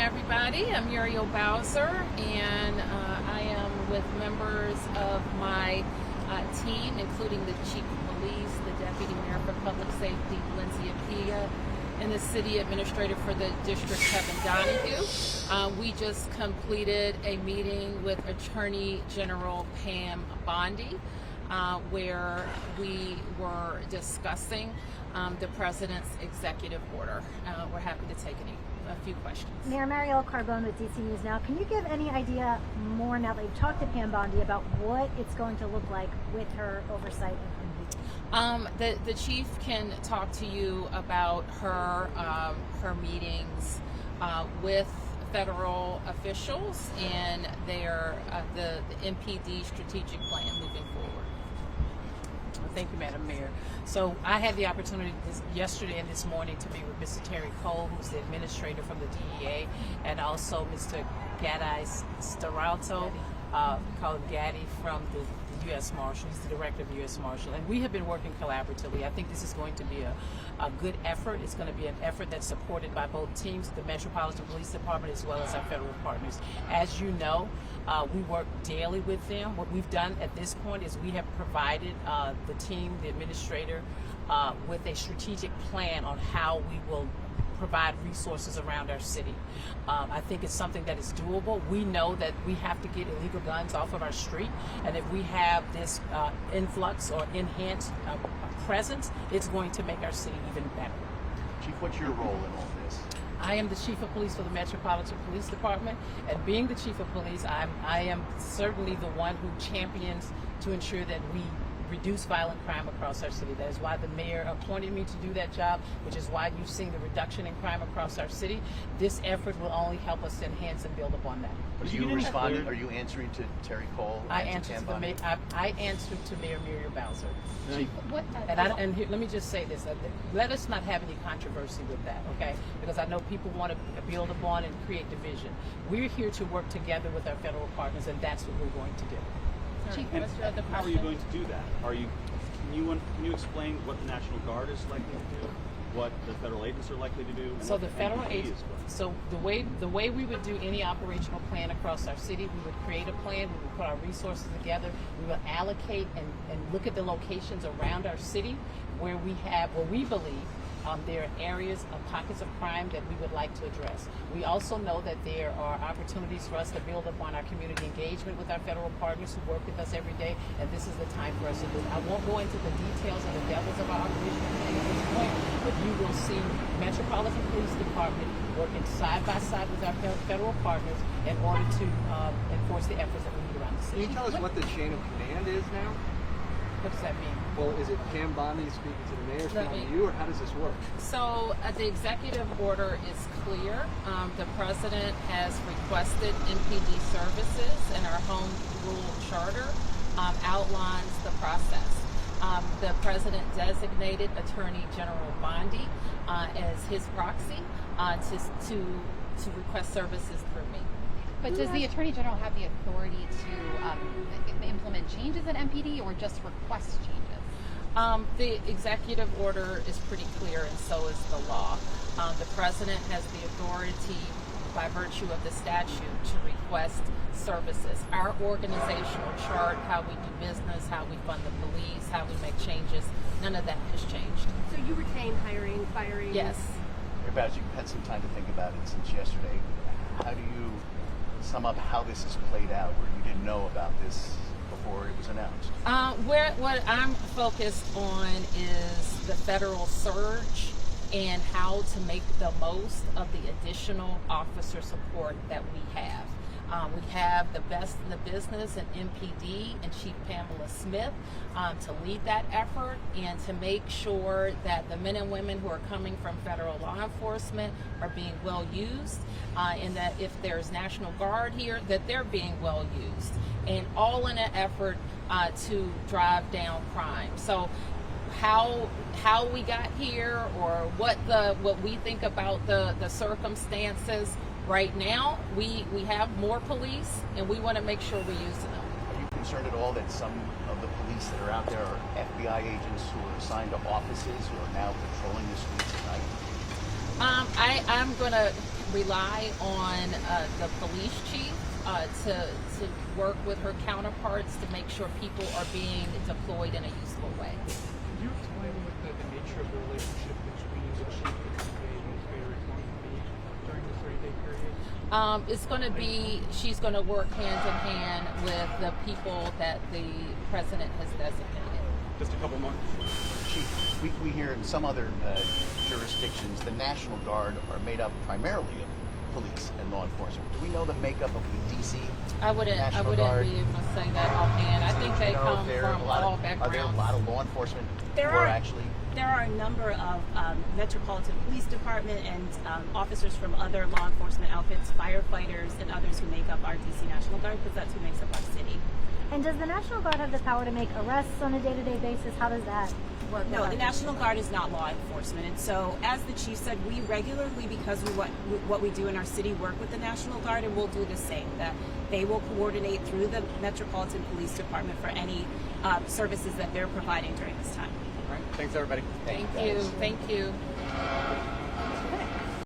everybody. I'm Muriel Bowser, and I am with members of my team, including the Chief of Police, the Deputy Mayor for Public Safety, Lindsay Apia, and the City Administrator for the District, Kevin Donahue. We just completed a meeting with Attorney General Pam Bondi, where we were discussing the President's executive order. We're happy to take a few questions. Mayor Muriel with DC News Now. Can you give any idea more now that you've talked to Pam Bondi about what it's going to look like with her oversight of the chief can talk to you about her meetings with federal officials and their the MPD strategic plan moving forward. Thank you, Madam Mayor. So I had the opportunity yesterday and this morning to meet with Mr. Terry Cole, who's the administrator from the DEA, and also Mr. Gadai Staralto, called Gaddy from the U.S. Marshal. He's the director of the U.S. Marshal. And we have been working collaboratively. I think this is going to be a good effort. It's going to be an effort that's supported by both teams, the Metropolitan Police Department as well as our federal partners. As you know, we work daily with them. What we've done at this point is we have provided the team, the administrator, with a strategic plan on how we will provide resources around our city. I think it's something that is doable. We know that we have to get illegal guns off of our street, and if we have this influx or enhanced presence, it's going to make our city even better. Chief, what's your role in all this? I am the Chief of Police for the Metropolitan Police Department, and being the Chief of Police, I am certainly the one who champions to ensure that we reduce violent crime across our city. That is why the mayor appointed me to do that job, which is why you've seen the reduction in crime across our city. This effort will only help us to enhance and build upon that. Are you responding? Are you answering to Terry Cole? I answer to Mayor Muriel Bowser. Chief, Let me just say this: let us not have any controversy with that, okay? Because I know people want to build upon and create division. We're here to work together with our federal partners, and that's what we're going to do. Chief, and how are you going to do that? Can you explain what the National Guard is likely to do, what the federal agents are likely to do? And so what the federal NPD agents. So the way we would do any operational plan across our city, we would create a plan. We would put our resources together. We will allocate and look at the locations around our city where we believe there are areas of pockets of crime that we would like to address. We also know that there are opportunities for us to build upon our community engagement with our federal partners who work with us every day, and this is the time for us to do it. I won't go into the details and the devils of our operational plan at this point, but you will see Metropolitan Police Department working side by side with our federal partners in order to enforce the efforts that we need around the city. Can you tell us what the chain of command is now? What does that mean? Well, is it Pam Bondi speaking to the mayor, speaking to you, or how does this work? So the executive order is clear. The president has requested MPD services, and our home rule charter outlines the process. The president designated Attorney General Bondi as his proxy to request services through me. But does the Attorney General have the authority to implement changes at MPD or just request changes? The executive order is pretty clear, and so is the law. The president has the authority, by virtue of the statute, to request services. Our organizational chart, how we do business, how we fund the police, how we make changes, none of that has changed. So you retain hiring, firing? Yes. Mayor Bowser, you've had some time to think about it since yesterday. How do you sum up how this has played out, where you didn't know about this before it was announced? What I'm focused on is the federal surge and how to make the most of the additional officer support that we have. We have the best in the business in MPD and Chief Pamela Smith to lead that effort and to make sure that the men and women who are coming from federal law enforcement are being well used, and that if there's National Guard here, that they're being well used, and all in an effort to drive down crime. So how we got here, or what we think about the circumstances right now, we have more police, and we want to make sure we're using them. Are you concerned at all that some of the police that are out there are FBI agents who are assigned to offices who are now patrolling the streets at night? I'm going to rely on the police chief to work with her counterparts to make sure people are being deployed in a useful way. Can you explain what the nature of the relationship between the chief and the DA and the mayor is going to be during the 30-day period? It's going to be, she's going to work hand in hand with the people that the president has designated. Just a couple more. Chief, we hear in some other jurisdictions the National Guard are made up primarily of police and law enforcement. Do we know the makeup of the DC I wouldn't National Guard? be able to say that offhand. I think they come from all backgrounds. Are there a lot of law enforcement There who are are. actually? There are a number of Metropolitan Police Department and officers from other law enforcement outfits, firefighters, and others who make up our DC National Guard, because that's who makes up our city. And does the National Guard have the power to make arrests on a day-to-day basis? How does that work? No, the National Guard is not law enforcement, and so as the chief said, we regularly, because of what we do in our city, work with the National Guard, and we'll do the same. That they will coordinate through the Metropolitan Police Department for any services that they're providing during this time. All right. Thanks, everybody. Thank you. Thank you.